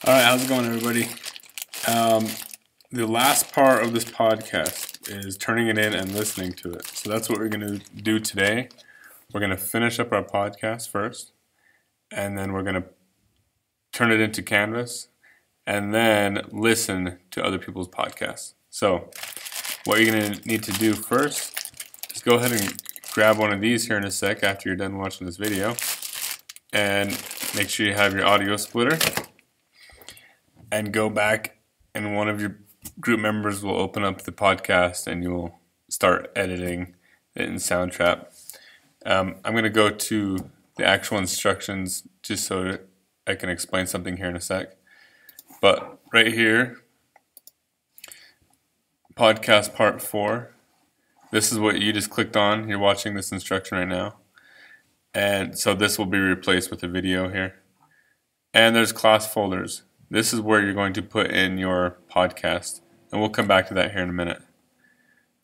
Alright, how's it going, everybody? The last part of this podcast is turning it in and listening to it. So that's what we're going to do today. We're going to finish up our podcast first, and then we're going to turn it into Canvas, and then listen to other people's podcasts. So what you're going to need to do first is go ahead and grab one of these here in a sec after you're done watching this video, and make sure you have your audio splitter. And go back, and one of your group members will open up the podcast, and you'll start editing it in Soundtrap. I'm going to go to the actual instructions just so that I can explain something here in a sec. But right here, podcast part 4, this is what you just clicked on. You're watching this instruction right now. And so this will be replaced with a video here. And there's class folders. This is where you're going to put in your podcast, and we'll come back to that here in a minute.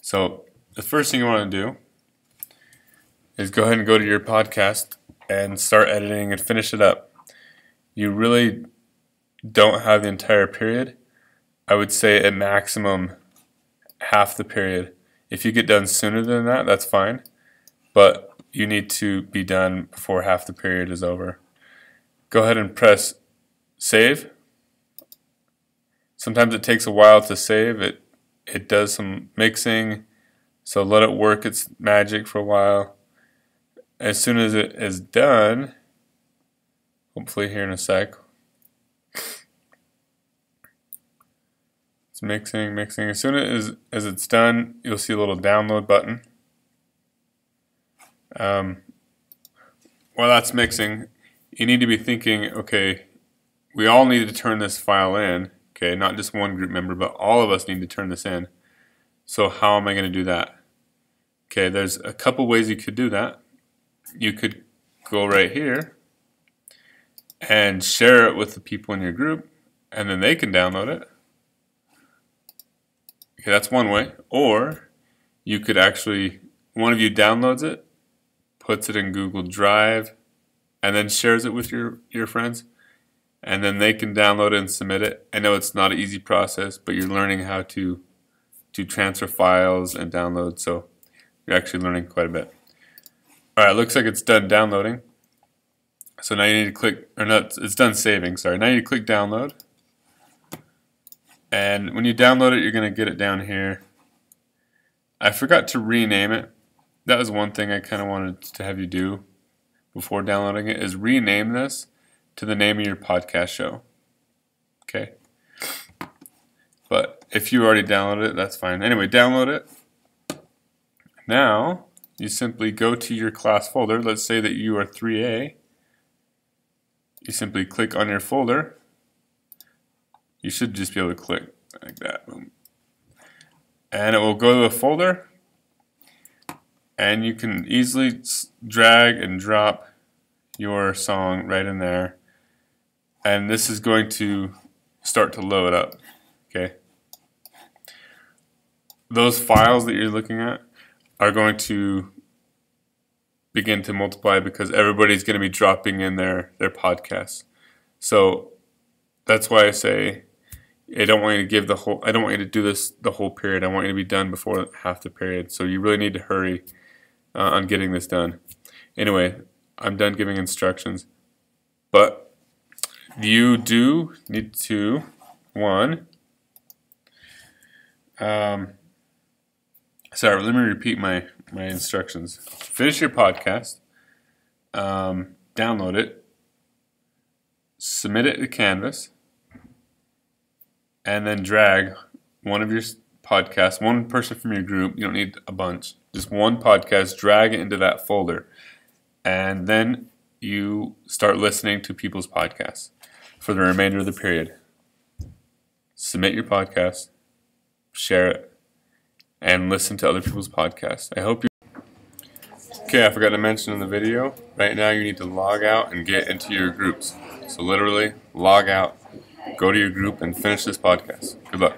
So the first thing you want to do is go ahead and go to your podcast and start editing and finish it up. You really don't have the entire period. I would say at maximum half the period. If you get done sooner than that, that's fine, but you need to be done before half the period is over. Go ahead and press save. Sometimes it takes a while to save. It does some mixing, so let it work its magic for a while. As soon as it is done, hopefully here in a sec, it's mixing. As soon as it's done, you'll see a little download button. While that's mixing, you need to be thinking, okay, we all need to turn this file in. Okay, not just one group member, but all of us need to turn this in. So how am I going to do that? Okay, there's a couple ways you could do that. You could go right here and share it with the people in your group, and then they can download it. Okay, that's one way. Or you could actually, one of you downloads it, puts it in Google Drive, and then shares it with your friends. And then they can download it and submit it. I know it's not an easy process, but you're learning how to transfer files and download, so you're actually learning quite a bit. Alright, looks like it's done downloading. So now you need to click, or not, it's done saving, sorry. Now you need to click download. And when you download it, you're going to get it down here. I forgot to rename it. That was one thing I kind of wanted to have you do before downloading it, is rename this to the name of your podcast show. Okay? But if you already downloaded it, that's fine. Anyway, download it. Now, you simply go to your class folder. Let's say that you are 3A. You simply click on your folder. You should just be able to click like that. Boom. And it will go to a folder. And you can easily drag and drop your song right in there. And this is going to start to load up, okay? Those files that you're looking at are going to begin to multiply because everybody's going to be dropping in their podcasts. So that's why I say I don't want you to give the whole. I don't want you to do this the whole period. I want you to be done before half the period. So you really need to hurry on getting this done. Anyway, I'm done giving instructions, but you do need to, sorry, let me repeat my instructions. Finish your podcast, download it, submit it to Canvas, and then drag one of your podcasts, one person from your group, you don't need a bunch, just one podcast, drag it into that folder, and then you start listening to people's podcasts for the remainder of the period. Submit your podcast, share it, and listen to other people's podcasts. I hope you... Okay, I forgot to mention in the video, right now you need to log out and get into your groups. So literally, log out, go to your group, and finish this podcast. Good luck.